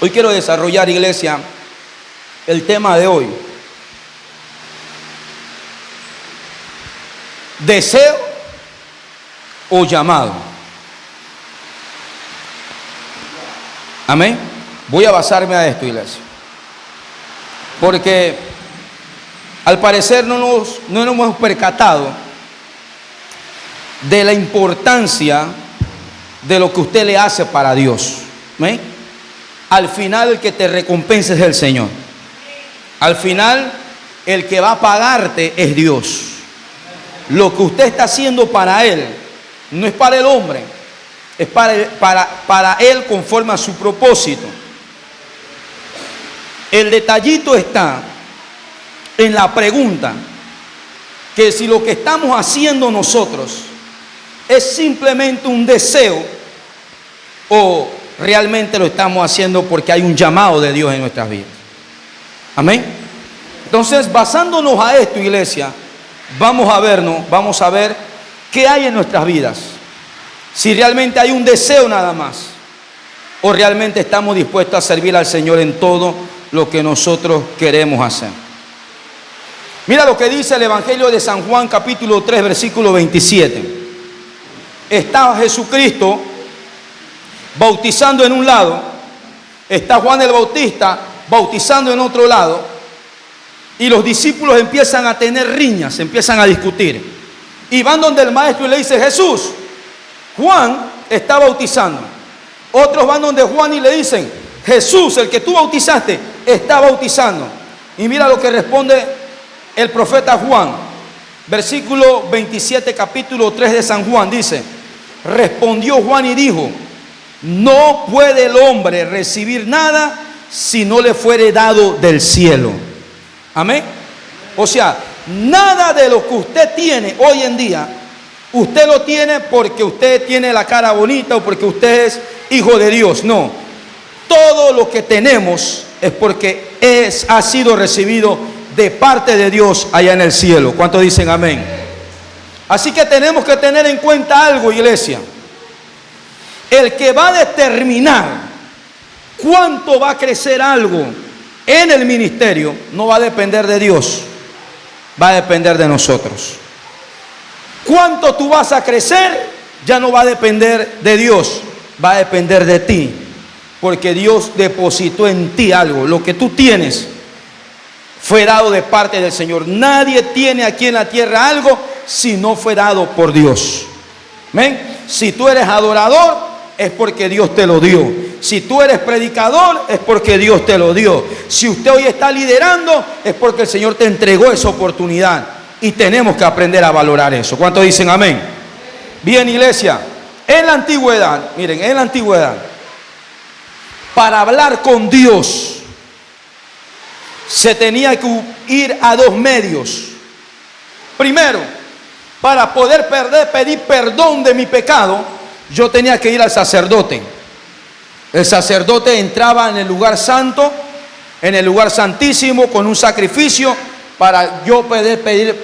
Hoy quiero desarrollar, iglesia, el tema de hoy. Deseo o llamado. Amén. Voy a basarme a esto, iglesia, porque al parecer no nos hemos percatado de la importancia de lo que usted le hace para Dios. ¿Amén? Al final el que te recompensa es el Señor. Al final el que va a pagarte es Dios. Lo que usted está haciendo para Él no es para el hombre, es para Él conforme a su propósito. El detallito está en la pregunta, que si lo que estamos haciendo nosotros es simplemente un deseo o realmente lo estamos haciendo porque hay un llamado de Dios en nuestras vidas. Amén. Entonces, basándonos a esto, iglesia, vamos a ver qué hay en nuestras vidas. Si realmente hay un deseo nada más, o realmente estamos dispuestos a servir al Señor en todo lo que nosotros queremos hacer. Mira lo que dice el Evangelio de San Juan, capítulo 3, versículo 27. Está Jesucristo bautizando en un lado, está Juan el Bautista bautizando en otro lado, y los discípulos empiezan a tener riñas, empiezan a discutir, y van donde el maestro y le dice: Jesús, Juan está bautizando. Otros van donde Juan y le dicen: Jesús, el que tú bautizaste, está bautizando. Y mira lo que responde el profeta Juan, versículo 27, capítulo 3 de San Juan, dice: respondió Juan y dijo: no puede el hombre recibir nada si no le fuere dado del cielo. Amén. O sea, nada de lo que usted tiene hoy en día, usted lo tiene porque usted tiene la cara bonita o porque usted es hijo de Dios. No, todo lo que tenemos es porque ha sido recibido de parte de Dios allá en el cielo. ¿Cuántos dicen amén? Así que tenemos que tener en cuenta algo, iglesia. El que va a determinar cuánto va a crecer algo en el ministerio no va a depender de Dios, va a depender de nosotros. Cuánto tú vas a crecer ya no va a depender de Dios, va a depender de ti, porque Dios depositó en ti algo. Lo que tú tienes fue dado de parte del Señor. Nadie tiene aquí en la tierra algo si no fue dado por Dios. ¿Ven? Si tú eres adorador, es porque Dios te lo dio. Si tú eres predicador, es porque Dios te lo dio. Si usted hoy está liderando, es porque el Señor te entregó esa oportunidad. Y tenemos que aprender a valorar eso. ¿Cuántos dicen amén? Bien, iglesia, en la antigüedad, miren, en la antigüedad, para hablar con Dios se tenía que ir a dos medios. Primero, para poder pedir perdón de mi pecado, yo tenía que ir al sacerdote. El sacerdote entraba en el lugar santo, en el lugar santísimo, con un sacrificio para yo poder pedir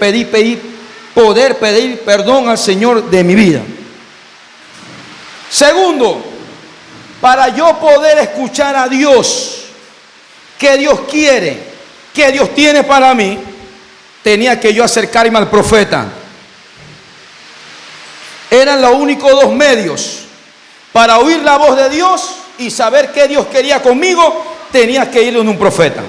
perdón al Señor de mi vida. Segundo, para yo poder escuchar a Dios, qué Dios quiere, qué Dios tiene para mí, tenía que yo acercarme al profeta. Eran los únicos dos medios para oír la voz de Dios y saber qué Dios quería conmigo. Tenías que ir a un profeta.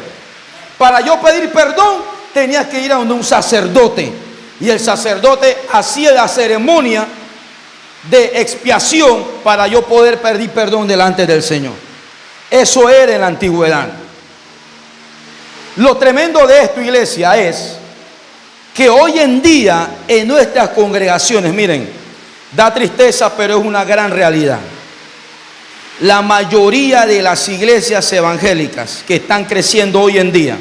Para yo pedir perdón, tenías que ir a un sacerdote, y el sacerdote hacía la ceremonia de expiación para yo poder pedir perdón delante del Señor. Eso era en la antigüedad. Lo tremendo de esto, iglesia, es que hoy en día en nuestras congregaciones, miren, da tristeza, pero es una gran realidad. La mayoría de las iglesias evangélicas que están creciendo hoy en día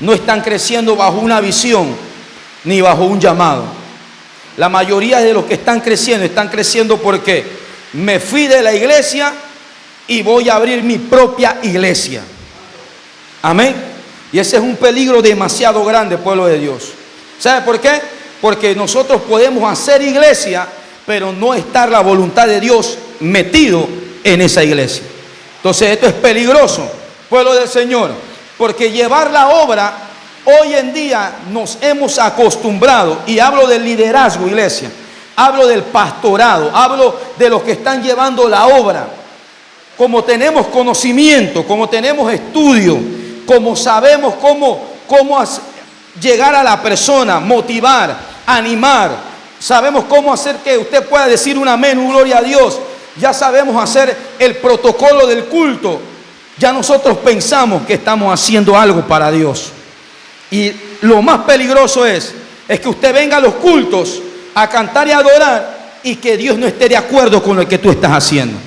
no están creciendo bajo una visión ni bajo un llamado. La mayoría de los que están creciendo porque me fui de la iglesia y voy a abrir mi propia iglesia. Amén. Y ese es un peligro demasiado grande, pueblo de Dios. ¿Sabe por qué? Porque nosotros podemos hacer iglesia, pero no estar la voluntad de Dios metido en esa iglesia. Entonces esto es peligroso, pueblo del Señor, porque llevar la obra, hoy en día nos hemos acostumbrado, y hablo del liderazgo, iglesia, hablo del pastorado, hablo de los que están llevando la obra. Como tenemos conocimiento, como tenemos estudio, como sabemos cómo llegar a la persona, motivar, animar, sabemos cómo hacer que usted pueda decir un amén, un gloria a Dios, ya sabemos hacer el protocolo del culto, ya nosotros pensamos que estamos haciendo algo para Dios. Y lo más peligroso es que usted venga a los cultos a cantar y a adorar y que Dios no esté de acuerdo con lo que tú estás haciendo.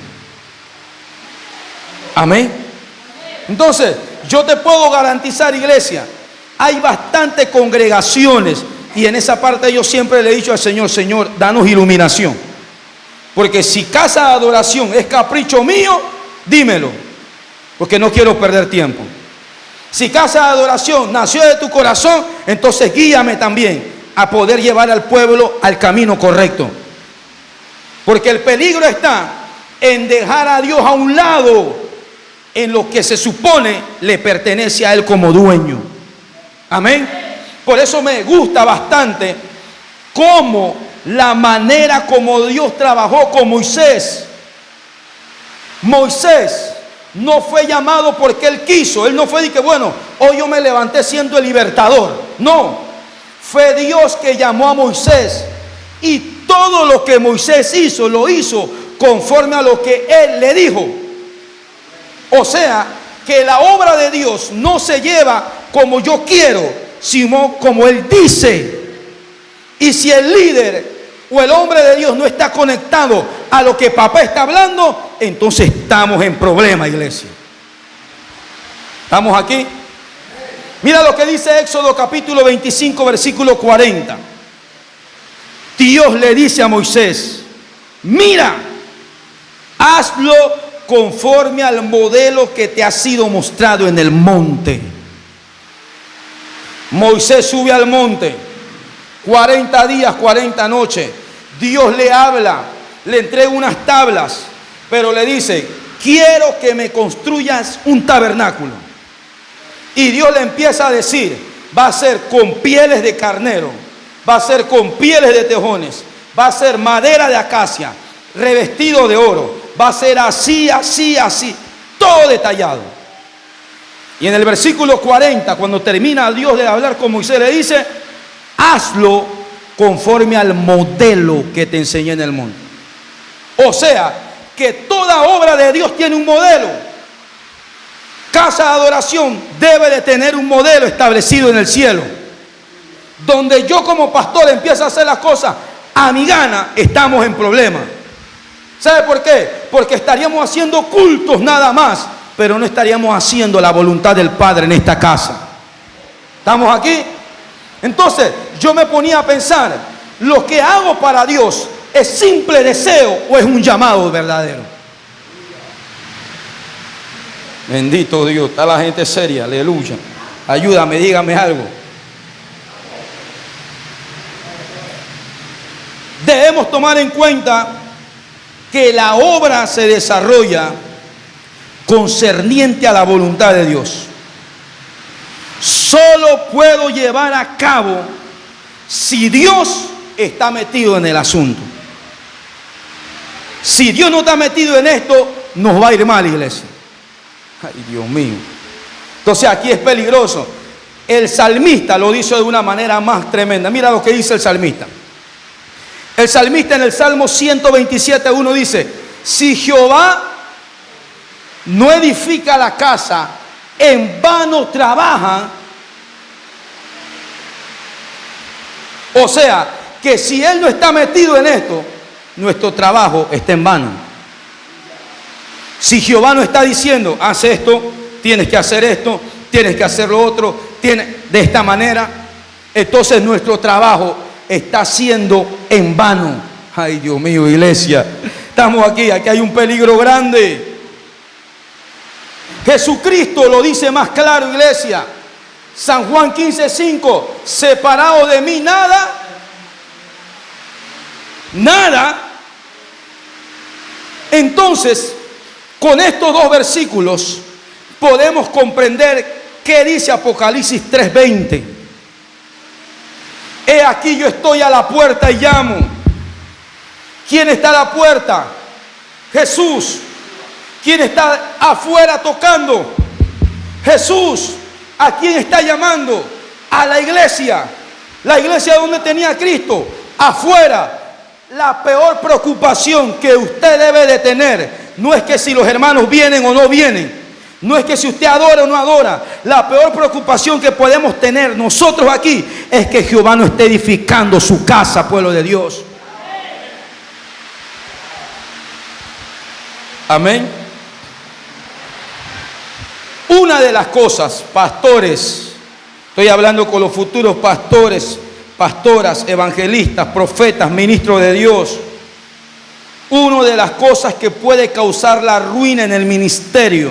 Amén. Entonces, yo te puedo garantizar, iglesia, hay bastantes congregaciones, y en esa parte yo siempre le he dicho al Señor, Señor, danos iluminación. Porque si casa de adoración es capricho mío, dímelo, porque no quiero perder tiempo. Si casa de adoración nació de tu corazón, entonces guíame también a poder llevar al pueblo al camino correcto. Porque el peligro está en dejar a Dios a un lado en lo que se supone le pertenece a Él como dueño. Amén. Por eso me gusta bastante cómo la manera como Dios trabajó con Moisés. Moisés no fue llamado porque él quiso. Él no fue de que, bueno, hoy yo me levanté siendo el libertador. No, fue Dios que llamó a Moisés. Y todo lo que Moisés hizo, lo hizo conforme a lo que él le dijo. O sea, que la obra de Dios no se lleva como yo quiero, sino como Él dice. Y si el líder o el hombre de Dios no está conectado a lo que papá está hablando, entonces estamos en problema, iglesia. ¿Estamos aquí? Mira lo que dice Éxodo capítulo 25, versículo 40. Dios le dice a Moisés, mira, hazlo conforme al modelo que te ha sido mostrado en el monte. Moisés sube al monte, 40 días, 40 noches. Dios le habla, le entrega unas tablas, pero le dice, quiero que me construyas un tabernáculo. Y Dios le empieza a decir, va a ser con pieles de carnero, va a ser con pieles de tejones, va a ser madera de acacia, revestido de oro, va a ser así, así, así, todo detallado. Y en el versículo 40, cuando termina Dios de hablar con Moisés, le dice, hazlo conforme al modelo que te enseñé en el monte. O sea, que toda obra de Dios tiene un modelo. Casa de adoración debe de tener un modelo establecido en el cielo. Donde yo como pastor empiezo a hacer las cosas a mi gana, estamos en problemas. ¿Sabe por qué? Porque estaríamos haciendo cultos nada más, pero no estaríamos haciendo la voluntad del Padre en esta casa. ¿Estamos aquí? Entonces, yo me ponía a pensar, ¿lo que hago para Dios es simple deseo o es un llamado verdadero? Bendito Dios, está la gente seria, aleluya. Ayúdame, dígame algo. Debemos tomar en cuenta que la obra se desarrolla concerniente a la voluntad de Dios. Solo puedo llevar a cabo si Dios está metido en el asunto. Si Dios no está metido en esto, nos va a ir mal, iglesia. Ay, Dios mío. Entonces aquí es peligroso. El salmista lo dice de una manera más tremenda. Mira lo que dice el salmista. El salmista en el Salmo 127:1 dice, si Jehová no edifica la casa, en vano trabaja. O sea, que si Él no está metido en esto, nuestro trabajo está en vano. Si Jehová no está diciendo, haz esto, tienes que hacer esto, tienes que hacer lo otro, de esta manera, entonces nuestro trabajo está siendo en vano. Ay, Dios mío, iglesia, estamos aquí hay un peligro grande. Jesucristo lo dice más claro, iglesia. San Juan 15:5, separado de mí nada. Entonces, Con estos dos versículos podemos comprender qué dice Apocalipsis 3:20. He aquí yo estoy a la puerta y llamo. ¿Quién está a la puerta? Jesús. ¿Quién está afuera tocando? Jesús. ¿A quién está llamando? A la iglesia. La iglesia donde tenía a Cristo. Afuera. La peor preocupación que usted debe de tener no es que si los hermanos vienen o no vienen. No es que si usted adora o no adora. La peor preocupación que podemos tener nosotros aquí es que Jehová no esté edificando su casa, pueblo de Dios. Amén. Una de las cosas, pastores, estoy hablando con los futuros pastores, pastoras, evangelistas, profetas, ministros de Dios. Una de las cosas que puede causar la ruina en el ministerio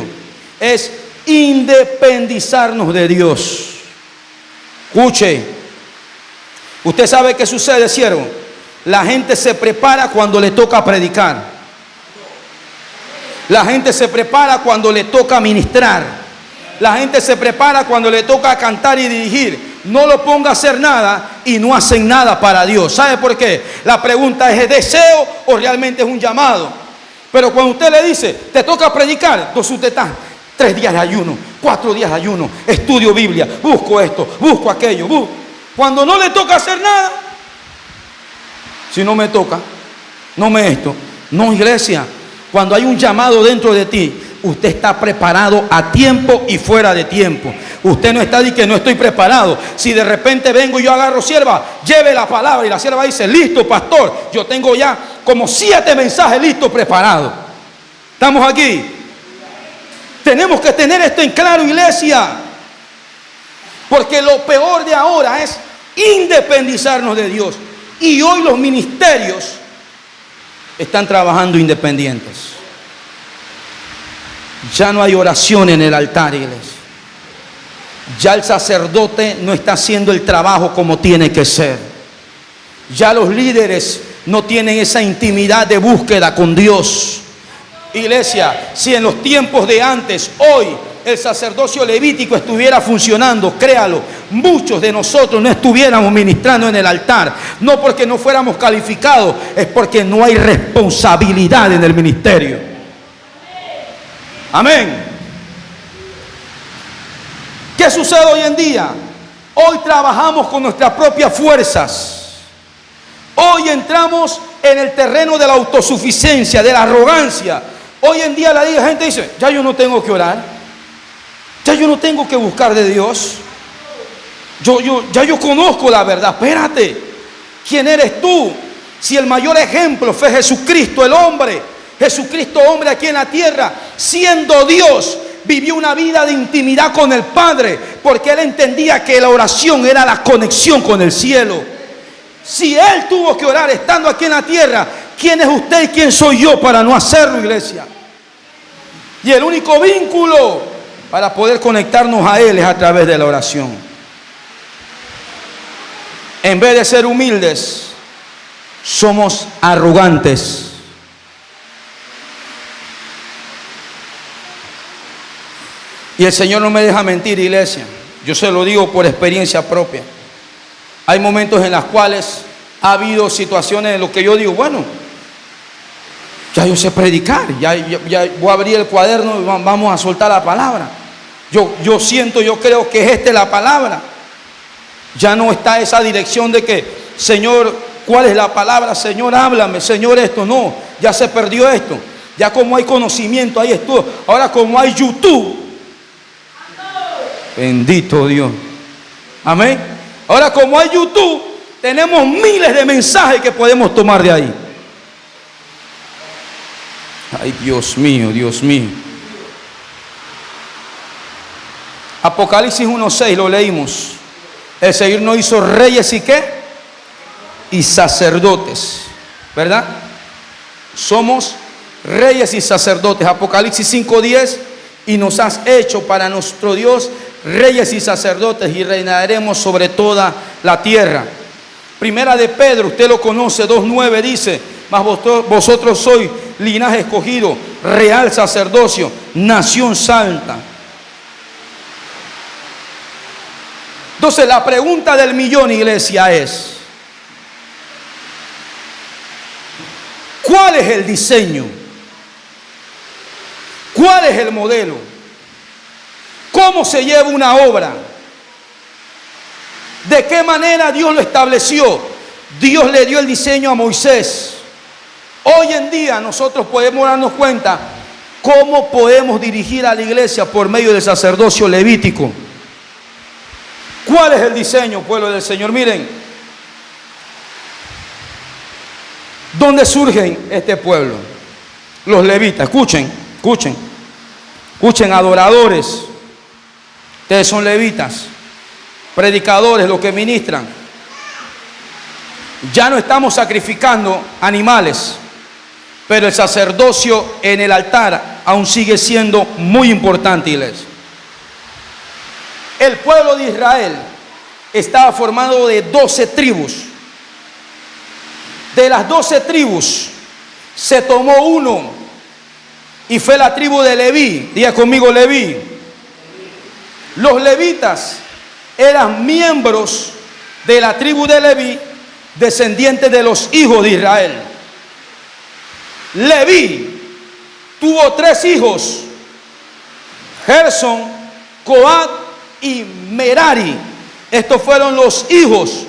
es independizarnos de Dios. Escuche, usted sabe qué sucede, siervo. La gente se prepara cuando le toca predicar. La gente se prepara cuando le toca ministrar. La gente se prepara cuando le toca cantar y dirigir. No lo ponga a hacer nada y no hacen nada para Dios. ¿Sabe por qué? La pregunta es deseo o realmente es un llamado. Pero cuando usted le dice, te toca predicar, entonces usted está 3 días de ayuno, 4 días de ayuno, estudio Biblia, busco esto, busco aquello. Cuando no le toca hacer nada, si no me toca, no me esto. No, iglesia, cuando hay un llamado dentro de ti, usted está preparado a tiempo y fuera de tiempo. Usted no está diciendo que no estoy preparado. Si de repente vengo y yo agarro sierva, lleve la palabra y la sierva dice, listo pastor, yo tengo ya como 7 mensajes listos preparados. ¿Estamos aquí? Tenemos que tener esto en claro, iglesia. Porque lo peor de ahora es independizarnos de Dios. Y hoy los ministerios están trabajando independientes. Ya no hay oración en el altar, iglesia. Ya el sacerdote no está haciendo el trabajo como tiene que ser. Ya los líderes no tienen esa intimidad de búsqueda con Dios. Iglesia, si en los tiempos de antes, hoy, el sacerdocio levítico estuviera funcionando, créalo, muchos de nosotros no estuviéramos ministrando en el altar. No porque no fuéramos calificados, es porque no hay responsabilidad en el ministerio. Amén. ¿Qué sucede hoy en día? Hoy trabajamos con nuestras propias fuerzas. Hoy entramos en el terreno de la autosuficiencia, de la arrogancia. Hoy en día la gente dice, ya yo no tengo que orar. Ya yo no tengo que buscar de Dios. Ya yo conozco la verdad. Espérate. ¿Quién eres tú? Si el mayor ejemplo fue Jesucristo, el hombre. Jesucristo, hombre aquí en la tierra, siendo Dios, vivió una vida de intimidad con el Padre, porque Él entendía que la oración era la conexión con el cielo. Si Él tuvo que orar estando aquí en la tierra, ¿quién es usted y quién soy yo para no hacerlo, iglesia? Y el único vínculo para poder conectarnos a Él es a través de la oración. En vez de ser humildes, somos arrogantes. Y el Señor no me deja mentir, iglesia. Yo se lo digo por experiencia propia. Hay momentos en los cuales ha habido situaciones en las que yo digo, bueno, ya yo sé predicar, ya voy a abrir el cuaderno y vamos a soltar la palabra. Yo siento, yo creo que esta es la palabra. Ya no está esa dirección de que, Señor, ¿cuál es la palabra? Señor, háblame, Señor, esto no. Ya se perdió esto. Ya como hay conocimiento, hay estudio. Ahora como hay YouTube. Bendito Dios. Amén. Ahora como hay YouTube, tenemos miles de mensajes que podemos tomar de ahí. Ay, Dios mío, Dios mío. Apocalipsis 1:6 lo leímos. El Señor nos hizo reyes y ¿qué? Y sacerdotes, ¿verdad? Somos reyes y sacerdotes. Apocalipsis 5:10, y nos has hecho para nuestro Dios reyes y sacerdotes y reinaremos sobre toda la tierra. Primera de Pedro, usted lo conoce, 2:9 dice, mas vosotros sois linaje escogido, real sacerdocio, nación santa. Entonces la pregunta del millón, iglesia, es: ¿cuál es el diseño? ¿Cuál es el modelo? ¿Cómo se lleva una obra? ¿De qué manera Dios lo estableció? Dios le dio el diseño a Moisés. Hoy en día nosotros podemos darnos cuenta cómo podemos dirigir a la iglesia por medio del sacerdocio levítico. ¿Cuál es el diseño, pueblo del Señor? Miren, ¿dónde surgen este pueblo? Los levitas. Escuchen, escuchen, escuchen, adoradores. Ustedes son levitas, predicadores, los que ministran. Ya no estamos sacrificando animales, pero el sacerdocio en el altar aún sigue siendo muy importante, iglesia. El pueblo de Israel estaba formado de 12 tribus. De las 12 tribus se tomó uno y fue la tribu de Leví. Diga conmigo, Leví. Los levitas eran miembros de la tribu de Leví, descendientes de los hijos de Israel. Leví tuvo 3 hijos: Gerson, Coat y Merari. Estos fueron los hijos.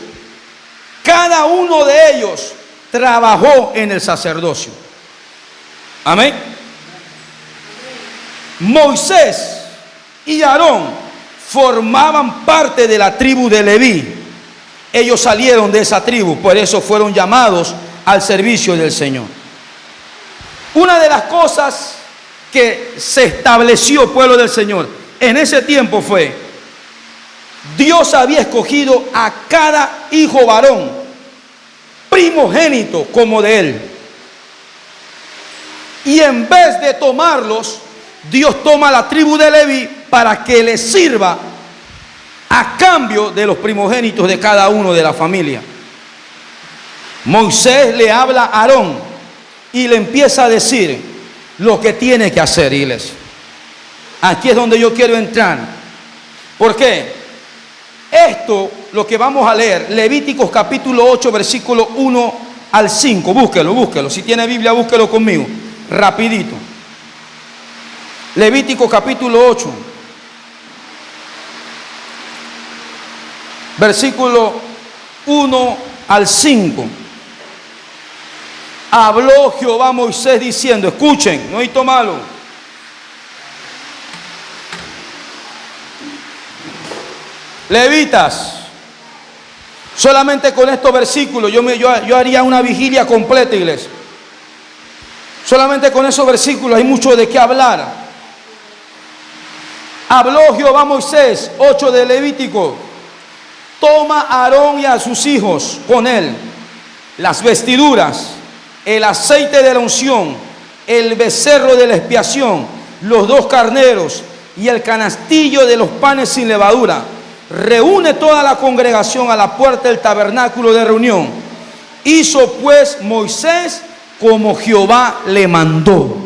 Cada uno de ellos trabajó en el sacerdocio. Amén. Moisés y Aarón formaban parte de la tribu de Leví. Ellos salieron de esa tribu, por eso fueron llamados al servicio del Señor. Una de las cosas que se estableció, pueblo del Señor, en ese tiempo fue: Dios había escogido a cada hijo varón primogénito como de él. Y en vez de tomarlos, Dios toma la tribu de Leví para que le sirva a cambio de los primogénitos de cada uno de la familia. Moisés le habla a Aarón y le empieza a decir lo que tiene que hacer, iglesia. Aquí es donde yo quiero entrar. ¿Por qué? Esto, lo que vamos a leer, Levíticos capítulo 8, versículo 1 al 5. Búsquelo, búsquelo. Si tiene Biblia, búsquelo conmigo, rapidito. Levítico capítulo 8, versículo 1 al 5. Habló Jehová a Moisés diciendo, escuchen, no hay malo. Levitas, solamente con estos versículos yo haría una vigilia completa, iglesia. Solamente con esos versículos hay mucho de qué hablar. Habló Jehová a Moisés, 8 de Levítico. Toma a Aarón y a sus hijos con él las vestiduras, el aceite de la unción, el becerro de la expiación, los 2 carneros y el canastillo de los panes sin levadura. Reúne toda la congregación a la puerta del tabernáculo de reunión. Hizo pues Moisés como Jehová le mandó.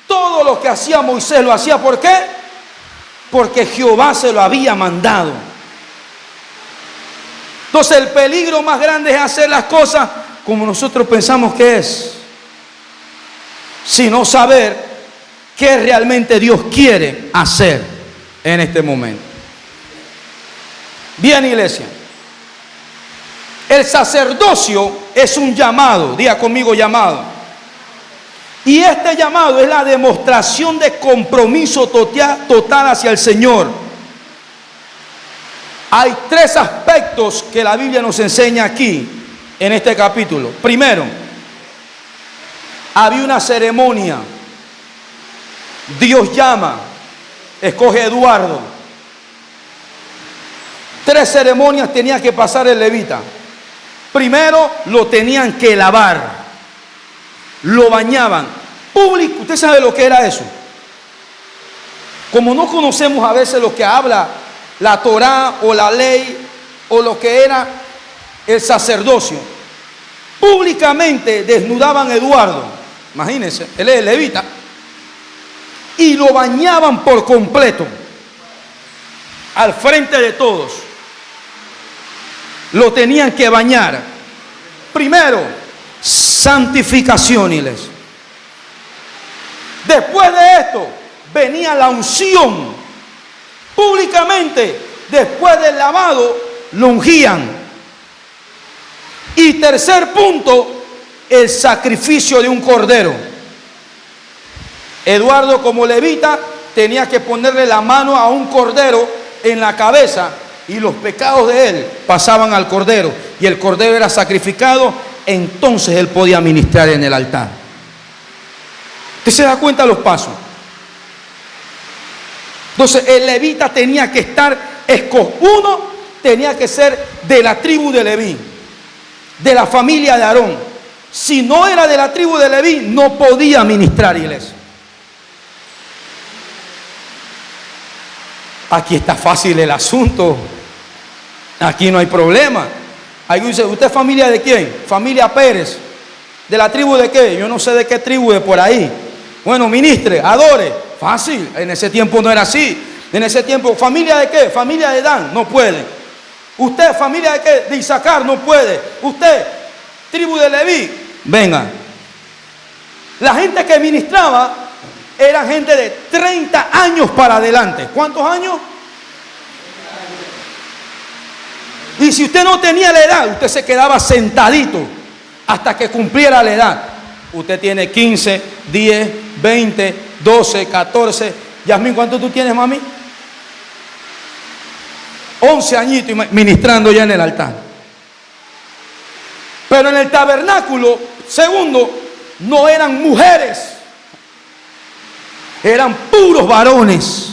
Todo lo que hacía Moisés lo hacía, ¿por qué? Porque Jehová se lo había mandado. Entonces el peligro más grande es hacer las cosas como nosotros pensamos que es, sino saber qué realmente Dios quiere hacer en este momento. Bien, iglesia, el sacerdocio es un llamado. Diga conmigo, llamado. Y este llamado es la demostración de compromiso total hacia el Señor. Hay 3 aspectos que la Biblia nos enseña aquí en este capítulo. Primero, había una ceremonia. Dios llama, escoge a Eduardo. 3 ceremonias tenía que pasar el levita. Primero, lo tenían que lavar. Lo bañaban. Público, ¿usted sabe lo que era eso? Como no conocemos a veces lo que habla la Torá o la ley o lo que era el sacerdocio, públicamente desnudaban a Eduardo. Imagínense, él es el levita, y lo bañaban por completo, al frente de todos. Lo tenían que bañar. Primero, santificación, iglesia. Después de esto, venía la unción. Públicamente, después del lavado, lo ungían. Y tercer punto, el sacrificio de un cordero. Eduardo, como levita, tenía que ponerle la mano a un cordero en la cabeza y los pecados de él pasaban al cordero y el cordero era sacrificado, entonces él podía ministrar en el altar. ¿Usted se da cuenta de los pasos? Entonces el levita tenía que estar uno tenía que ser de la tribu de Leví, de la familia de Aarón. Si no era de la tribu de Leví, no podía ministrar, iglesia. Aquí está fácil el asunto. Aquí no hay problema. Ahí dice, ¿usted es familia de quién? Familia Pérez. ¿De la tribu de qué? Yo no sé de qué tribu de por ahí. Bueno, ministre, adore. Fácil. En ese tiempo no era así. En ese tiempo, ¿familia de qué? Familia de Dan. No puede. ¿Usted familia de qué? De Isaacar. No puede. ¿Usted tribu de Leví? Venga. La gente que ministraba era gente de 30 años para adelante. ¿Cuántos años? Y si usted no tenía la edad, usted se quedaba sentadito hasta que cumpliera la edad. Usted tiene 15, 10, 20, 12, 14. Yasmín, ¿cuánto tú tienes, mami? 11 añitos ministrando ya en el altar. Pero en el tabernáculo, segundo, no eran mujeres. Eran puros varones.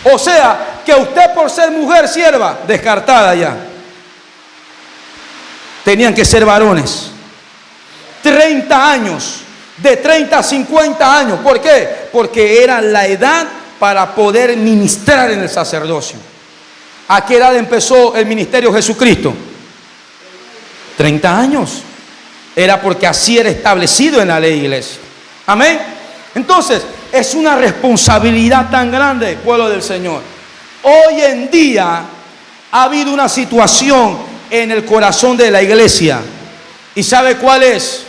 O sea, que usted por ser mujer sierva, descartada ya. Tenían que ser varones. 30 años, de 30 a 50 años. ¿Por qué? Porque era la edad para poder ministrar en el sacerdocio. ¿A qué edad empezó el ministerio de Jesucristo? 30 años. Era porque así era establecido en la ley, iglesia. Amén. Entonces, es una responsabilidad tan grande, pueblo del Señor. Hoy en día ha habido una situación en el corazón de la iglesia. ¿Y sabe cuál es?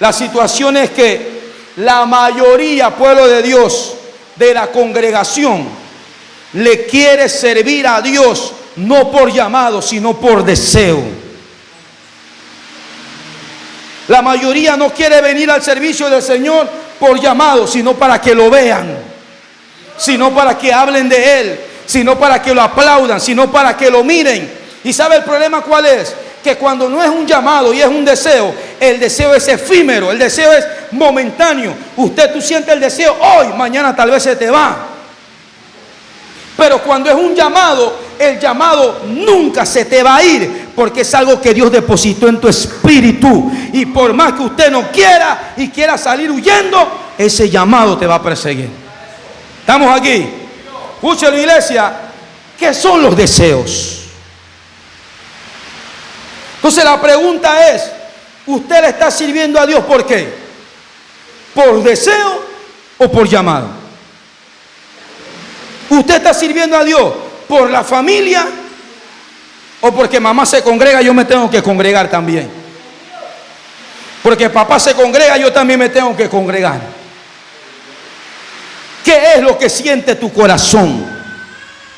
La situación es que la mayoría, pueblo de Dios, de la congregación, le quiere servir a Dios no por llamado, sino por deseo. La mayoría no quiere venir al servicio del Señor por llamado, sino para que lo vean, sino para que hablen de Él, sino para que lo aplaudan, sino para que lo miren. ¿Y sabe el problema cuál es? Que cuando no es un llamado y es un deseo, el deseo es efímero, el deseo es momentáneo. Tú sientes el deseo hoy, mañana tal vez se te va. Pero cuando es un llamado, el llamado nunca se te va a ir, porque es algo que Dios depositó en tu espíritu. Y por más que usted no quiera y quiera salir huyendo, ese llamado te va a perseguir. ¿Estamos aquí? Escúchelo, iglesia. ¿Qué son los deseos? Entonces la pregunta es, ¿usted le está sirviendo a Dios por qué? ¿Por deseo o por llamado? ¿Usted está sirviendo a Dios por la familia o porque mamá se congrega, yo me tengo que congregar también? Porque papá se congrega, yo también me tengo que congregar. ¿Qué es lo que siente tu corazón?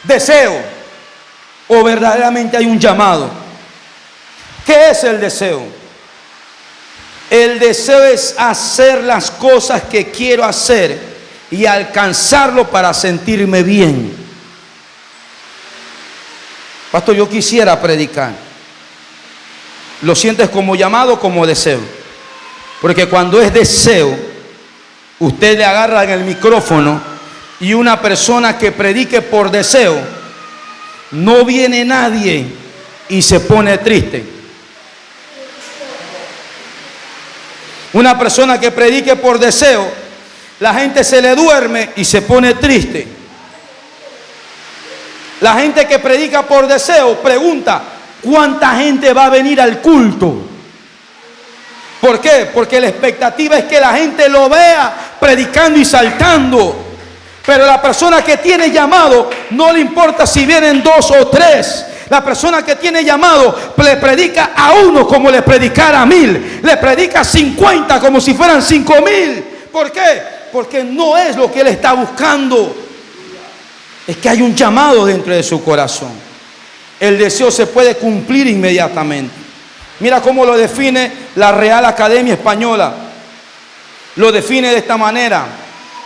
¿Deseo o verdaderamente hay un llamado? ¿Qué es el deseo? El deseo es hacer las cosas que quiero hacer y alcanzarlo para sentirme bien. Pastor, yo quisiera predicar. ¿Lo sientes como llamado o como deseo? Porque cuando es deseo, usted le agarra en el micrófono y una persona que predique por deseo, no viene nadie y se pone triste. Una persona que predique por deseo, la gente se le duerme y se pone triste. La gente que predica por deseo pregunta, ¿cuánta gente va a venir al culto? ¿Por qué? Porque la expectativa es que la gente lo vea predicando y saltando. Pero la persona que tiene llamado, no le importa si vienen 2 o 3. La persona que tiene llamado le predica a 1 como le predicara a 1000. Le predica a 50 como si fueran 5000. ¿Por qué? Porque no es lo que él está buscando. Es que hay un llamado dentro de su corazón. El deseo se puede cumplir inmediatamente. Mira cómo lo define la Real Academia Española. Lo define de esta manera: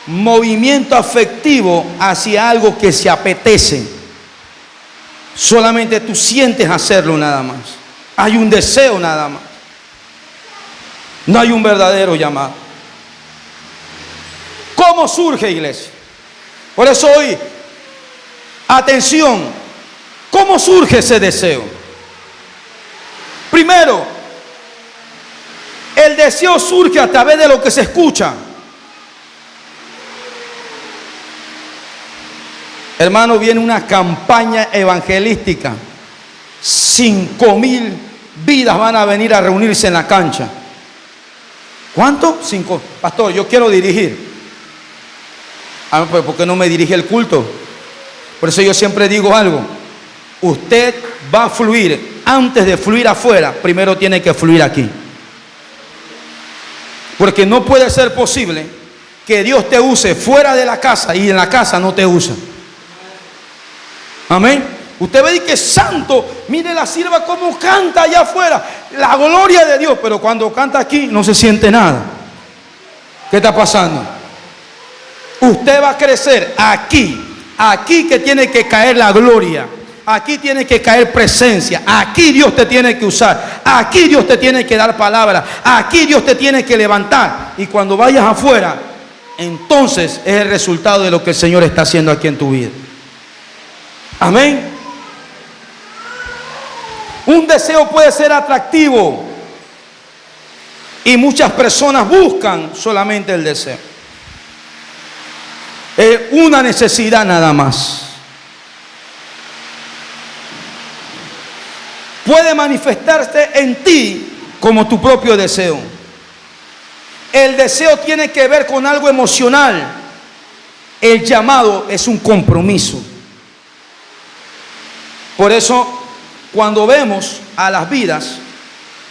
movimiento afectivo hacia algo que se apetece. Solamente tú sientes hacerlo nada más. Hay un deseo nada más. No hay un verdadero llamado. ¿Cómo surge, iglesia? Por eso hoy, atención, ¿cómo surge ese deseo? Primero, el deseo surge a través de lo que se escucha. Hermano, viene una campaña evangelística. 5.000 vidas van a venir a reunirse en la cancha. ¿Cuánto? 5. Pastor, yo quiero dirigir. Pues ¿por qué no me dirige el culto? Por eso yo siempre digo algo. Usted va a fluir. Antes de fluir afuera, primero tiene que fluir aquí. Porque no puede ser posible que Dios te use fuera de la casa y en la casa no te usa. Amén. Usted ve que es santo. Mire la sierva como canta allá afuera. La gloria de Dios. Pero cuando canta aquí no se siente nada. ¿Qué está pasando? Usted va a crecer aquí. Aquí que tiene que caer la gloria. Aquí tiene que caer presencia. Aquí Dios te tiene que usar. Aquí Dios te tiene que dar palabra. Aquí Dios te tiene que levantar. Y cuando vayas afuera, entonces es el resultado de lo que el Señor está haciendo aquí en tu vida. Amén. Un deseo puede ser atractivo y muchas personas buscan solamente el deseo. Es una necesidad nada más. Puede manifestarse en ti como tu propio deseo. El deseo tiene que ver con algo emocional. El llamado es un compromiso. Por eso, cuando vemos a las vidas,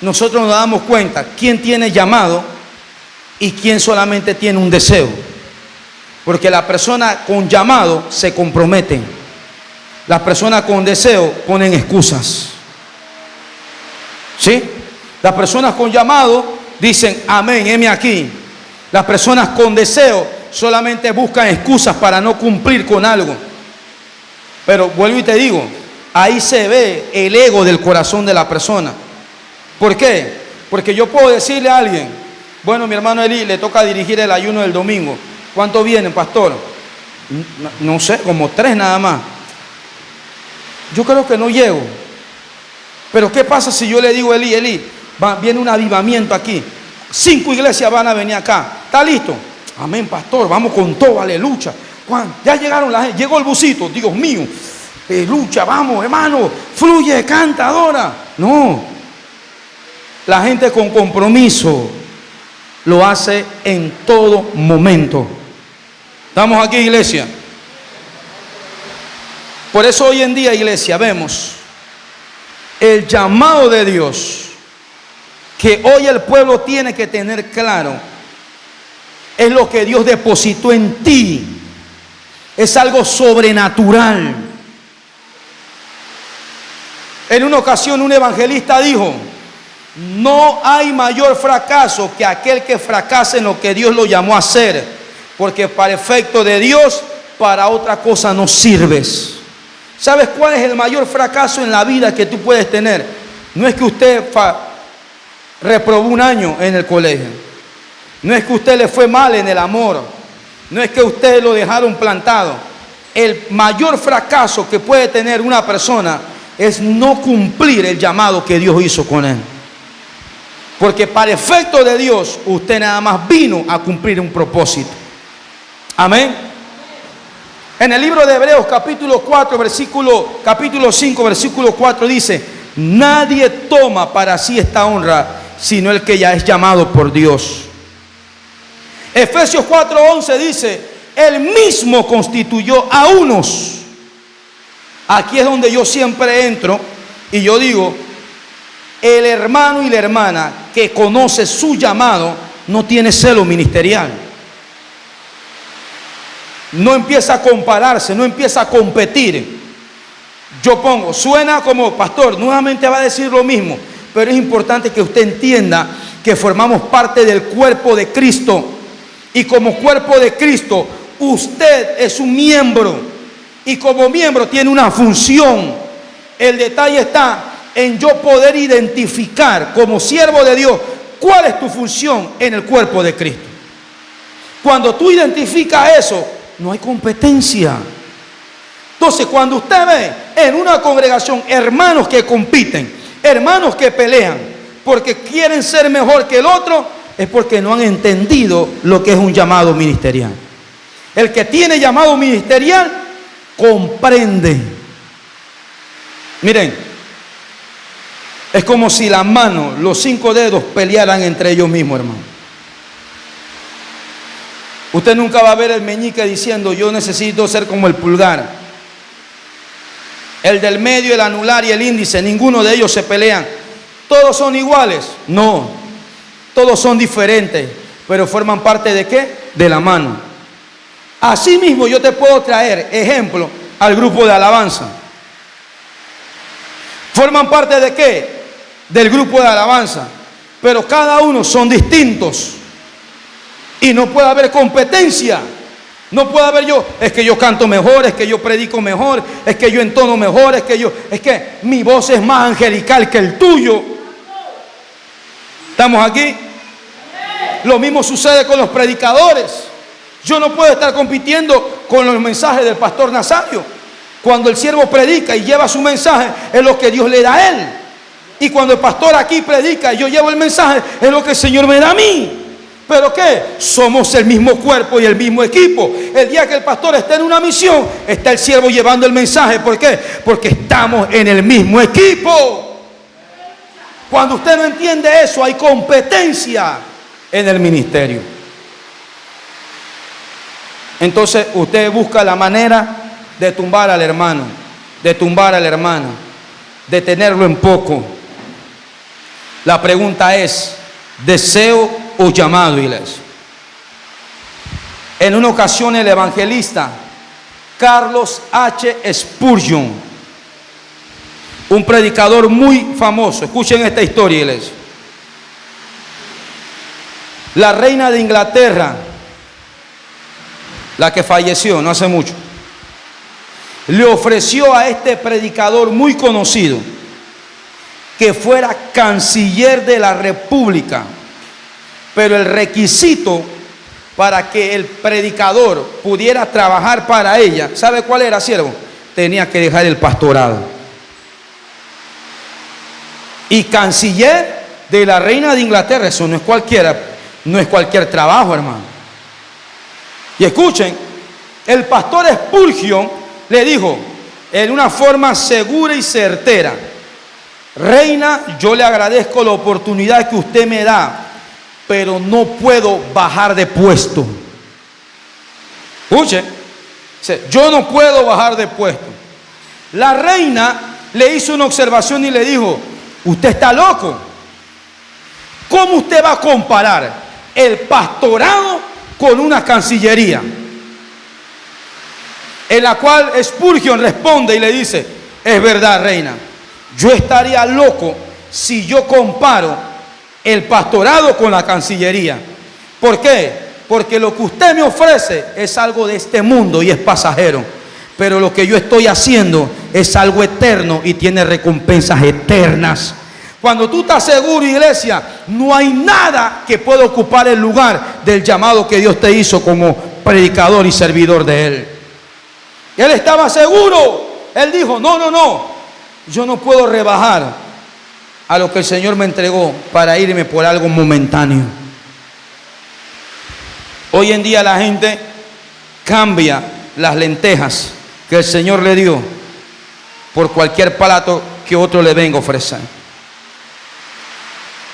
nosotros nos damos cuenta quién tiene llamado y quién solamente tiene un deseo. Porque la persona con llamado se comprometen. Las personas con deseo ponen excusas. ¿Sí? Las personas con llamado dicen, amén, heme aquí. Las personas con deseo solamente buscan excusas para no cumplir con algo. Pero vuelvo y te digo, ahí se ve el ego del corazón de la persona. ¿Por qué? Porque yo puedo decirle a alguien, bueno, mi hermano Eli le toca dirigir el ayuno del domingo. ¿Cuántos vienen, pastor? No sé, como 3 nada más. Yo creo que no llego. Pero ¿qué pasa si yo le digo a Eli, viene un avivamiento aquí? 5 iglesias van a venir acá. ¿Está listo? Amén, pastor, vamos con todo, aleluya. Juan, ya llegaron llegó el busito, Dios mío. Lucha, vamos, hermano, fluye, canta, adora. No, la gente con compromiso lo hace en todo momento. ¿Estamos aquí, iglesia? Por eso hoy en día, iglesia, vemos el llamado de Dios que hoy el pueblo tiene que tener claro. Es lo que Dios depositó en ti. Es algo sobrenatural. En una ocasión un evangelista dijo, no hay mayor fracaso que aquel que fracasa en lo que Dios lo llamó a hacer, porque para efecto de Dios, para otra cosa no sirves. ¿Sabes cuál es el mayor fracaso en la vida que tú puedes tener? No es que usted reprobó un año en el colegio, no es que usted le fue mal en el amor, no es que usted lo dejaron plantado. El mayor fracaso que puede tener una persona es no cumplir el llamado que Dios hizo con él. Porque para efecto de Dios, usted nada más vino a cumplir un propósito. Amén. En el libro de Hebreos capítulo 5, versículo 4 dice, nadie toma para sí esta honra, sino el que ya es llamado por Dios. Efesios 4:11 dice, Él mismo constituyó a unos. Aquí es donde yo siempre entro y yo digo, el hermano y la hermana que conoce su llamado no tiene celo ministerial. No empieza a compararse, no empieza a competir. Yo pongo, suena como pastor, nuevamente va a decir lo mismo, pero es importante que usted entienda que formamos parte del cuerpo de Cristo. Y como cuerpo de Cristo, usted es un miembro. Y como miembro tiene una función. El detalle está en yo poder identificar como siervo de Dios cuál es tu función en el cuerpo de Cristo. Cuando tú identificas eso, no hay competencia. Entonces, cuando usted ve en una congregación hermanos que compiten, hermanos que pelean porque quieren ser mejor que el otro, es porque no han entendido lo que es un llamado ministerial. El que tiene llamado ministerial comprende. Miren, es como si las manos, los 5 dedos pelearan entre ellos mismos, hermano. Usted nunca va a ver el meñique diciendo, yo necesito ser como el pulgar. El del medio, el anular y el índice, ninguno de ellos se pelean. ¿Todos son iguales? No, todos son diferentes, pero forman parte ¿de qué? De la mano. Asimismo, yo te puedo traer ejemplo al grupo de alabanza. ¿Forman parte de qué? Del grupo de alabanza, pero cada uno son distintos y no puede haber competencia. No puede haber es que yo canto mejor, es que yo predico mejor, es que yo entono mejor, es que mi voz es más angelical que el tuyo. ¿Estamos aquí? Lo mismo sucede con los predicadores. Yo no puedo estar compitiendo con los mensajes del pastor Nazario. Cuando el siervo predica y lleva su mensaje, es lo que Dios le da a él. Y cuando el pastor aquí predica y yo llevo el mensaje, es lo que el Señor me da a mí. ¿Pero qué? Somos el mismo cuerpo y el mismo equipo. El día que el pastor está en una misión, está el siervo llevando el mensaje. ¿Por qué? Porque estamos en el mismo equipo. Cuando usted no entiende eso, hay competencia en el ministerio. Entonces usted busca la manera de tumbar al hermano, de tumbar a la hermana, de tenerlo en poco. La pregunta es, ¿deseo o llamado, iglesia? En una ocasión el evangelista Carlos H. Spurgeon, un predicador muy famoso, escuchen esta historia, iglesia. La reina de Inglaterra, la que falleció no hace mucho, le ofreció a este predicador muy conocido que fuera canciller de la República. Pero el requisito para que el predicador pudiera trabajar para ella, ¿sabe cuál era, siervo? Tenía que dejar el pastorado. Y canciller de la reina de Inglaterra, eso no es cualquiera, no es cualquier trabajo, hermano. Y escuchen, el pastor Spurgeon le dijo en una forma segura y certera: reina, yo le agradezco la oportunidad que usted me da, pero no puedo bajar de puesto. Escuche, yo no puedo bajar de puesto. La reina le hizo una observación y le dijo: usted está loco. ¿Cómo usted va a comparar el pastorado con una cancillería? En la cual Spurgeon responde y le dice: es verdad, reina, yo estaría loco si yo comparo el pastorado con la cancillería. ¿Por qué? Porque lo que usted me ofrece es algo de este mundo y es pasajero, pero lo que yo estoy haciendo es algo eterno y tiene recompensas eternas. Cuando tú estás seguro, iglesia, no hay nada que pueda ocupar el lugar del llamado que Dios te hizo como predicador y servidor de Él. Él estaba seguro. Él dijo: no, yo no puedo rebajar a lo que el Señor me entregó para irme por algo momentáneo. Hoy en día la gente cambia las lentejas que el Señor le dio por cualquier plato que otro le venga a ofrecer.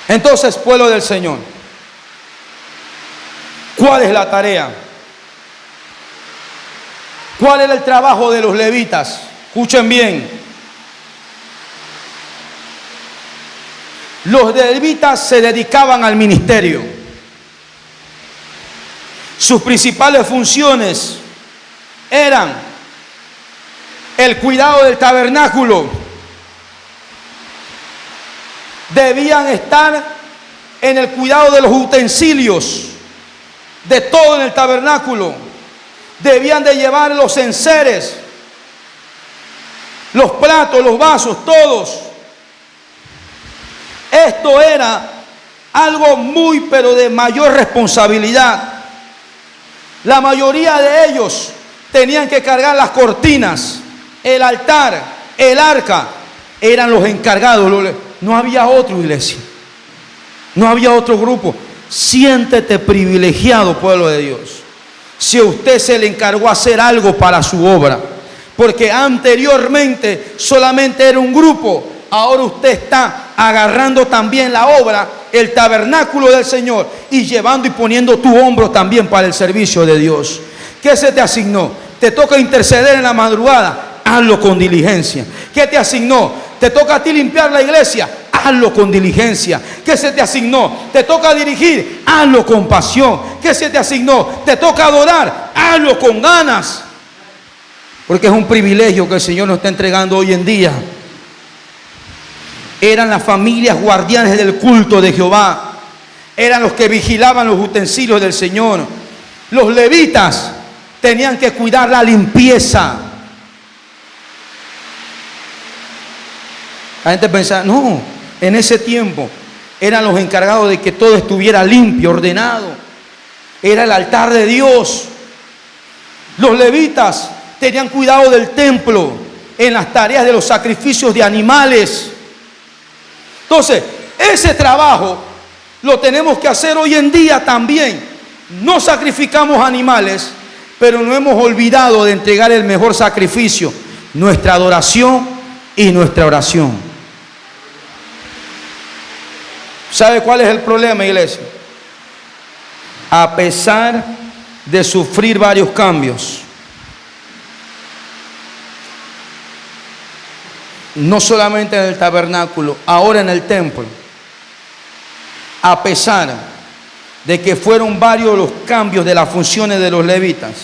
Entonces, pueblo del Señor, ¿Cuál es la tarea? ¿Cuál era el trabajo de los levitas? Escuchen bien. Los levitas se dedicaban al ministerio. Sus principales funciones eran el cuidado del tabernáculo. Debían estar en el cuidado de los utensilios, de todo en el tabernáculo. Debían de llevar los enseres, los platos, los vasos, todos. Esto era algo muy, pero de mayor responsabilidad. La mayoría de ellos tenían que cargar las cortinas, el altar, el arca. Eran los encargados. No había otro, iglesia. No había otro grupo. Siéntete privilegiado, pueblo de Dios, si a usted se le encargó hacer algo para su obra. Porque anteriormente solamente era un grupo. Ahora usted está agarrando también la obra, el tabernáculo del Señor, y llevando y poniendo tu hombro también para el servicio de Dios. ¿Qué se te asignó? Te toca interceder en la madrugada, hazlo con diligencia. ¿Qué te asignó? Te toca a ti limpiar la iglesia, hazlo con diligencia. ¿Qué se te asignó? Te toca dirigir, hazlo con pasión. ¿Qué se te asignó? Te toca adorar, hazlo con ganas. Porque es un privilegio que el Señor nos está entregando hoy en día. Eran las familias guardianes del culto de Jehová. Eran los que vigilaban los utensilios del Señor. Los levitas tenían que cuidar la limpieza. La gente pensaba, no, en ese tiempo eran los encargados de que todo estuviera limpio, ordenado. Era el altar de Dios. Los levitas tenían cuidado del templo en las tareas de los sacrificios de animales. Entonces, ese trabajo lo tenemos que hacer hoy en día también. No sacrificamos animales, pero no hemos olvidado de entregar el mejor sacrificio, nuestra adoración y nuestra oración. ¿Sabe cuál es el problema, iglesia? A pesar de sufrir varios cambios, no solamente en el tabernáculo, ahora en el templo, a pesar de que fueron varios los cambios de las funciones de los levitas,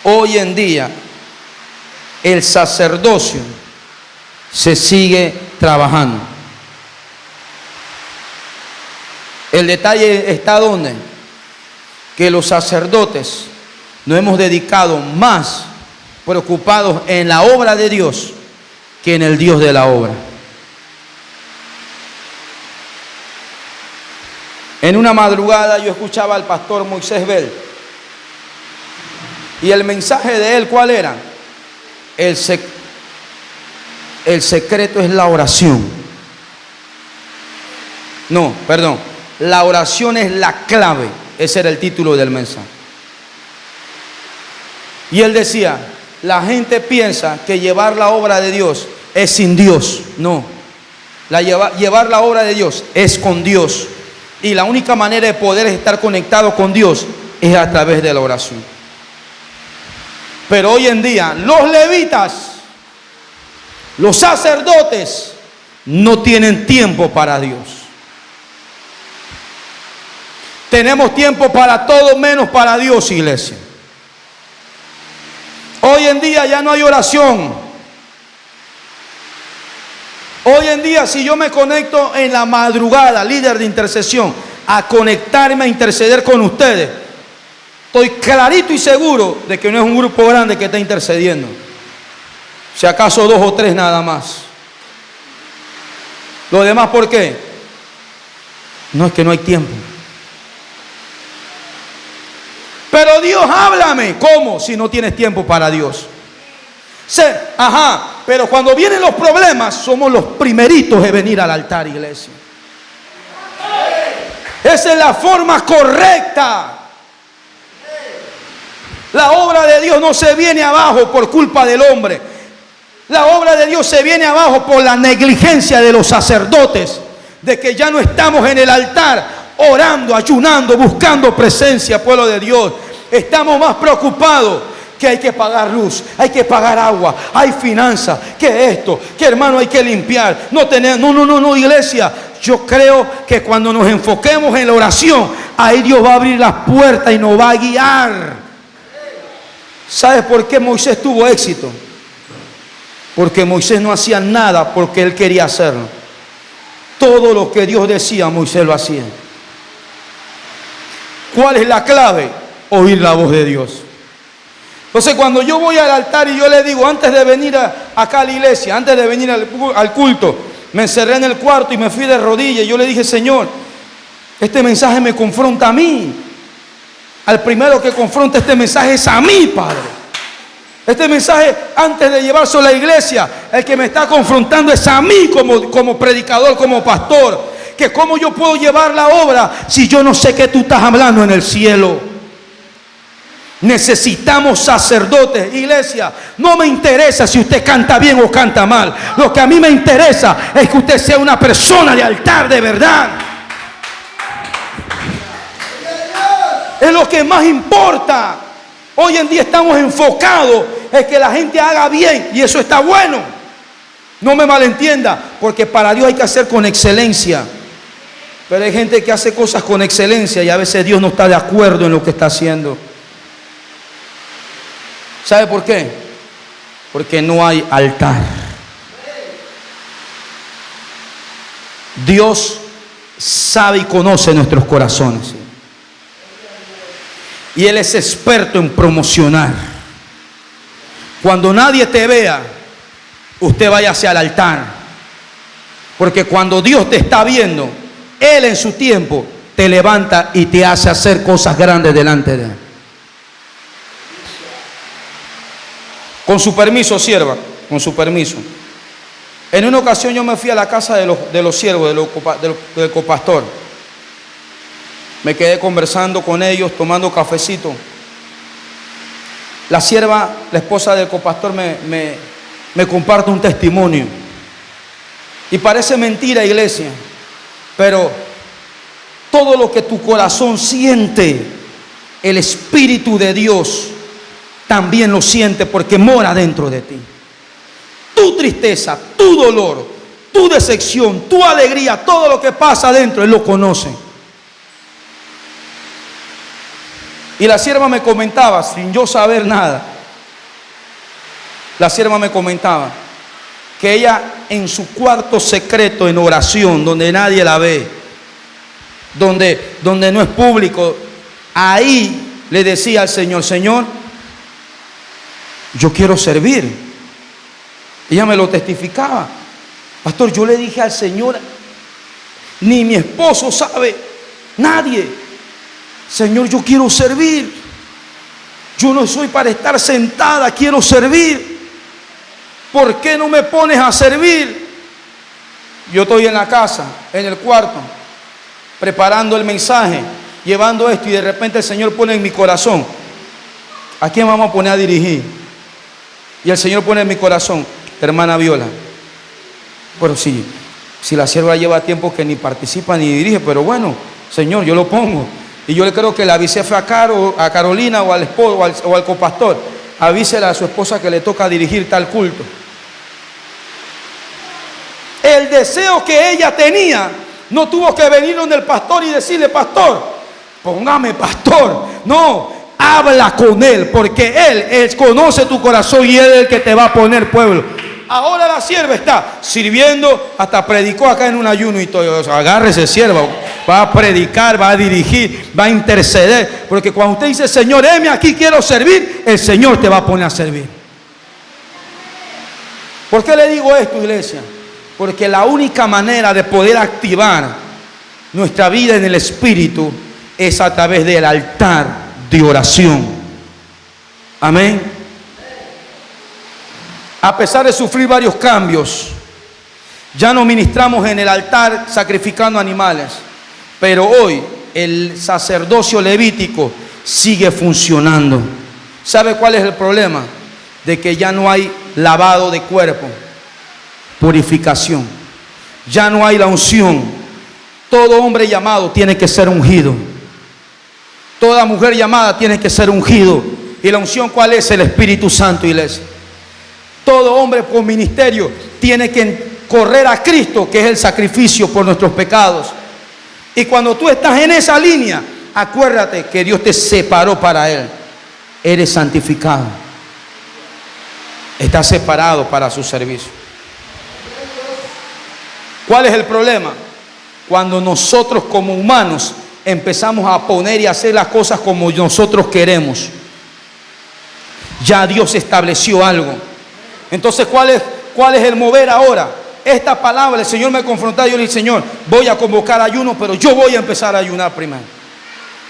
hoy en día el sacerdocio se sigue trabajando. El detalle está donde que los sacerdotes nos hemos dedicado más preocupados en la obra de Dios que en el Dios de la obra. En una madrugada yo escuchaba al pastor Moisés Bell, y el mensaje de él, ¿cuál era? El secreto es la oración. No, perdón, la oración es la clave. Ese era el título del mensaje. Y él decía, la gente piensa que llevar la obra de Dios es sin Dios. No, llevar la obra de Dios es con Dios. Y la única manera de poder estar conectado con Dios es a través de la oración. Pero hoy en día los levitas, los sacerdotes, no tienen tiempo para Dios. Tenemos tiempo para todo menos para Dios, iglesia. Hoy en día ya no hay oración. Hoy en día, si yo me conecto en la madrugada, líder de intercesión, a conectarme a interceder con ustedes, estoy clarito y seguro de que no es un grupo grande que está intercediendo. Si acaso 2 o 3 nada más. Lo demás, ¿por qué? No, es que no hay tiempo. Pero Dios, háblame. ¿Cómo? Si no tienes tiempo para Dios. Pero cuando vienen los problemas, somos los primeritos de venir al altar, iglesia. Esa es la forma correcta. La obra de Dios no se viene abajo por culpa del hombre. La obra de Dios se viene abajo por la negligencia de los sacerdotes, de que ya no estamos en el altar orando, ayunando, buscando presencia, pueblo de Dios. Estamos más preocupados que hay que pagar luz, hay que pagar agua, hay finanzas, que esto, que hermano hay que limpiar. No, iglesia. Yo creo que cuando nos enfoquemos en la oración, ahí Dios va a abrir las puertas y nos va a guiar. ¿Sabes por qué Moisés tuvo éxito? Porque Moisés no hacía nada porque él quería hacerlo. Todo lo que Dios decía, Moisés lo hacía. ¿Cuál es la clave? Oír la voz de Dios. Entonces cuando yo voy al altar y yo le digo, antes de venir acá a la iglesia, antes de venir al culto, me encerré en el cuarto y me fui de rodillas y yo le dije, Señor, este mensaje me confronta a mí. Al primero que confronta este mensaje es a mí, Padre. Este mensaje, antes de llevarse a la iglesia, el que me está confrontando es a mí como predicador, como pastor. Que cómo yo puedo llevar la obra si yo no sé qué tú estás hablando en el cielo. Necesitamos sacerdotes, iglesia. No me interesa si usted canta bien o canta mal. Lo que a mí me interesa es que usted sea una persona de altar de verdad. Es lo que más importa. Hoy en día estamos enfocados en que la gente haga bien y eso está bueno. No me malentienda, porque para Dios hay que hacer con excelencia. Pero hay gente que hace cosas con excelencia y a veces Dios no está de acuerdo en lo que está haciendo. ¿Sabe por qué? Porque no hay altar. Dios sabe y conoce nuestros corazones. Y Él es experto en promocionar. Cuando nadie te vea, usted vaya hacia el altar. Porque cuando Dios te está viendo, Él en su tiempo te levanta y te hace hacer cosas grandes delante de Él. Con su permiso, sierva, con su permiso. En una ocasión yo me fui a la casa de los siervos, del copastor. Me quedé conversando con ellos, tomando cafecito. La sierva, la esposa del copastor, me comparte un testimonio. Y parece mentira, iglesia, pero todo lo que tu corazón siente, el Espíritu de Dios también lo siente porque mora dentro de ti. Tu tristeza, tu dolor, tu decepción, tu alegría, todo lo que pasa adentro, Él lo conoce. Y la sierva me comentaba, sin yo saber nada, la sierva me comentaba que ella en su cuarto secreto en oración, donde nadie la ve, donde no es público, ahí le decía al Señor, Señor, yo quiero servir. Ella me lo testificaba. Pastor, yo le dije al Señor, ni mi esposo sabe, nadie. Señor, yo quiero servir. Yo no soy para estar sentada, quiero servir. ¿Por qué no me pones a servir? Yo estoy en la casa, en el cuarto, preparando el mensaje, llevando esto, y de repente el Señor pone en mi corazón, ¿a quién vamos a poner a dirigir? Y el Señor pone en mi corazón, hermana Viola. Pero si la sierva lleva tiempo que ni participa ni dirige, pero bueno, Señor, yo lo pongo. Y yo le creo que le avisé fue a Carolina o al esposo o al copastor. Avísela a su esposa que le toca dirigir tal culto. El deseo que ella tenía, no tuvo que venir donde el pastor y decirle, pastor, póngame pastor. No, habla con él, porque él conoce tu corazón y él es el que te va a poner pueblo. Ahora la sierva está sirviendo, hasta predicó acá en un ayuno y todo. O sea, agárrese, sierva, va a predicar, va a dirigir, va a interceder. Porque cuando usted dice, Señor, heme aquí, quiero servir, el Señor te va a poner a servir. ¿Por qué le digo esto, iglesia? Porque la única manera de poder activar nuestra vida en el Espíritu es a través del altar de oración. Amén. A pesar de sufrir varios cambios, ya no ministramos en el altar sacrificando animales, pero hoy el sacerdocio levítico sigue funcionando. ¿Sabe cuál es el problema? De que ya no hay lavado de cuerpo, purificación, ya no hay la unción, Todo hombre llamado tiene que ser ungido. Toda mujer llamada tiene que ser ungido. ¿Y la unción cuál es? El Espíritu Santo, iglesia. Todo hombre con ministerio tiene que correr a Cristo, que es el sacrificio por nuestros pecados. Y cuando tú estás en esa línea, acuérdate que Dios te separó para Él. Eres santificado. Estás separado para su servicio. ¿Cuál es el problema? Cuando nosotros como humanos empezamos a poner y hacer las cosas como nosotros queremos. Ya Dios estableció algo. Entonces, ¿cuál es el mover ahora? Esta palabra, el Señor me confrontaba. Yo le dije, Señor, voy a convocar ayuno, pero yo voy a empezar a ayunar primero.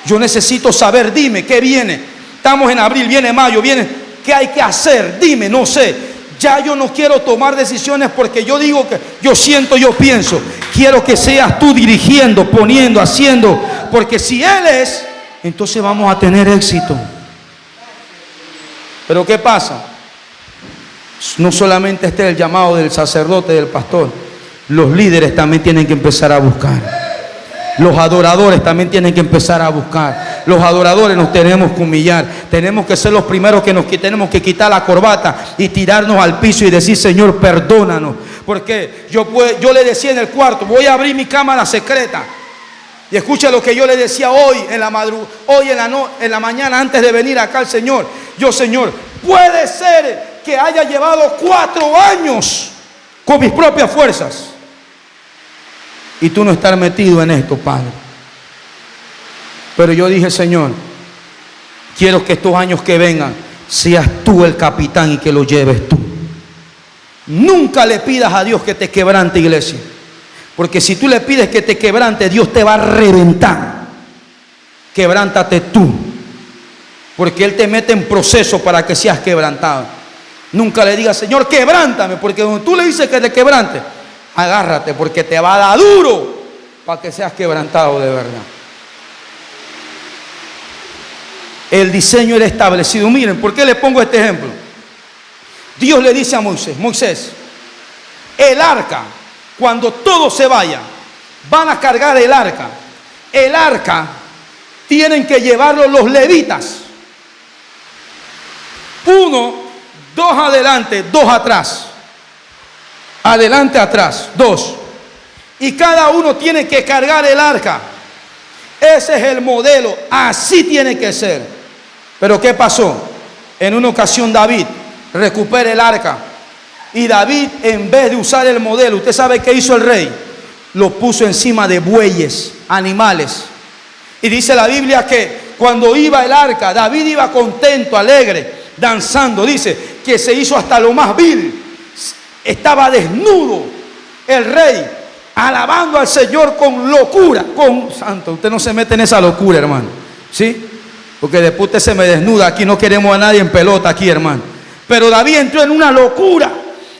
Yo necesito saber, dime, ¿qué viene? Estamos en abril, viene mayo, viene, ¿qué hay que hacer? Dime, no sé. Ya yo no quiero tomar decisiones porque yo digo que yo siento, yo pienso. Quiero que seas tú dirigiendo, poniendo, haciendo. Porque si Él es, entonces vamos a tener éxito. Pero ¿qué pasa? No solamente este es el llamado del sacerdote, del pastor. Los líderes también tienen que empezar a buscar. Los adoradores también tienen que empezar a buscar. Los adoradores nos tenemos que humillar. Tenemos que ser los primeros que tenemos que quitar la corbata y tirarnos al piso y decir, Señor, perdónanos. Porque yo le decía en el cuarto, voy a abrir mi cámara secreta. Y escucha lo que yo le decía hoy en la madrugada, hoy en la mañana antes de venir acá al Señor. Yo, Señor, puede ser que haya llevado 4 años con mis propias fuerzas. Y tú no estar metido en esto, Padre. Pero yo dije, Señor, quiero que estos años que vengan seas tú el capitán y que lo lleves tú. Nunca le pidas a Dios que te quebrante, iglesia. Porque si tú le pides que te quebrante, Dios te va a reventar. Quebrántate tú. Porque Él te mete en proceso para que seas quebrantado. Nunca le digas, Señor, quebrántame. Porque cuando tú le dices que te quebrante, agárrate, porque te va a dar duro para que seas quebrantado de verdad. El diseño era establecido. Miren, ¿por qué le pongo este ejemplo? Dios le dice a Moisés, Moisés, el arca, cuando todos se vayan, van a cargar el arca. El arca tienen que llevarlo los levitas. 1, 2 adelante, 2 atrás. Adelante, atrás, 2. Y cada uno tiene que cargar el arca. Ese es el modelo. Así tiene que ser. Pero ¿qué pasó? En una ocasión David recupera el arca. Y David, en vez de usar el modelo, ¿usted sabe qué hizo el rey? Lo puso encima de bueyes, animales. Y dice la Biblia que cuando iba el arca, David iba contento, alegre, danzando. Dice que se hizo hasta lo más vil. Estaba desnudo el rey, alabando al Señor con locura, con santo. Usted no se mete en esa locura, hermano, ¿sí? Porque después usted se me desnuda. Aquí no queremos a nadie en pelota aquí, hermano. Pero David entró en una locura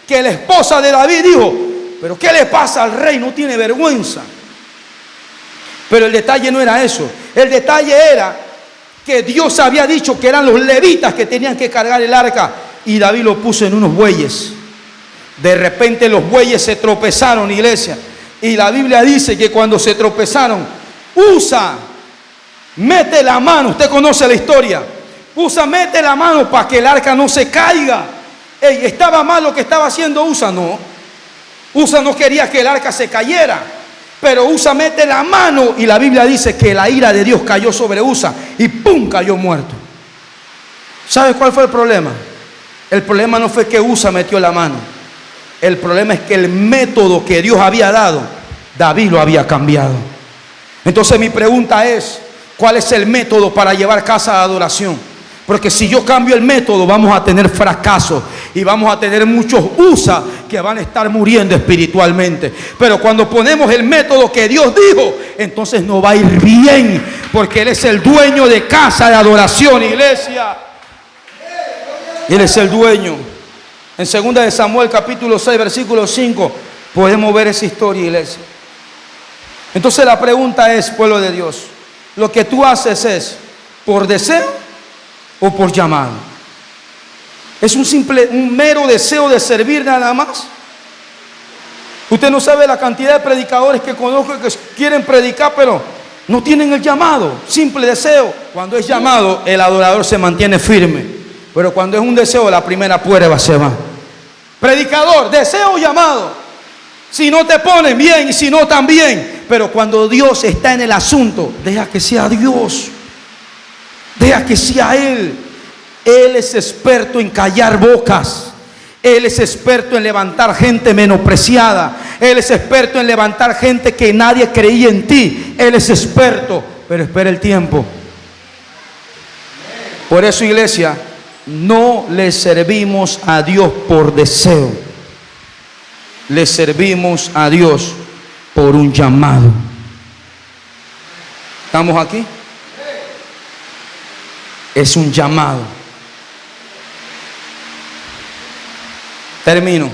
que la esposa de David dijo, pero ¿qué le pasa al rey? No tiene vergüenza. Pero el detalle no era eso. El detalle era que Dios había dicho que eran los levitas que tenían que cargar el arca, y David lo puso en unos bueyes. De repente los bueyes se tropezaron, iglesia. Y la Biblia dice que cuando se tropezaron, Usa mete la mano. Usted conoce la historia. Usa mete la mano para que el arca no se caiga. Ey, ¿estaba mal lo que estaba haciendo Usa? No. Usa no quería que el arca se cayera. Pero Usa mete la mano y la Biblia dice que la ira de Dios cayó sobre Usa y ¡pum! Cayó muerto. ¿Sabes cuál fue el problema? El problema no fue que Usa metió la mano. El problema es que el método que Dios había dado, David lo había cambiado. Entonces mi pregunta es, ¿cuál es el método para llevar casa de adoración? Porque si yo cambio el método, vamos a tener fracasos y vamos a tener muchos Usa que van a estar muriendo espiritualmente. Pero cuando ponemos el método que Dios dijo, entonces nos va a ir bien, porque Él es el dueño de casa de adoración, iglesia. Él es el dueño. En 2 de Samuel capítulo 6 versículo 5 podemos ver esa historia, iglesia. Entonces la pregunta es, pueblo de Dios, ¿lo que tú haces es por deseo o por llamado? ¿Es un mero deseo de servir nada más? Usted no sabe la cantidad de predicadores que conozco que quieren predicar, pero no tienen el llamado, simple deseo. Cuando es llamado, el adorador se mantiene firme. Pero cuando es un deseo, la primera prueba se va. Predicador, deseo, llamado. Si no te ponen bien y si no también. Pero cuando Dios está en el asunto, deja que sea Dios. Deja que sea Él. Él es experto en callar bocas. Él es experto en levantar gente menospreciada. Él es experto en levantar gente que nadie creía en ti. Él es experto, pero espera el tiempo. Por eso, iglesia, no le servimos a Dios por deseo. Le servimos a Dios por un llamado. ¿Estamos aquí? Es un llamado. Termino.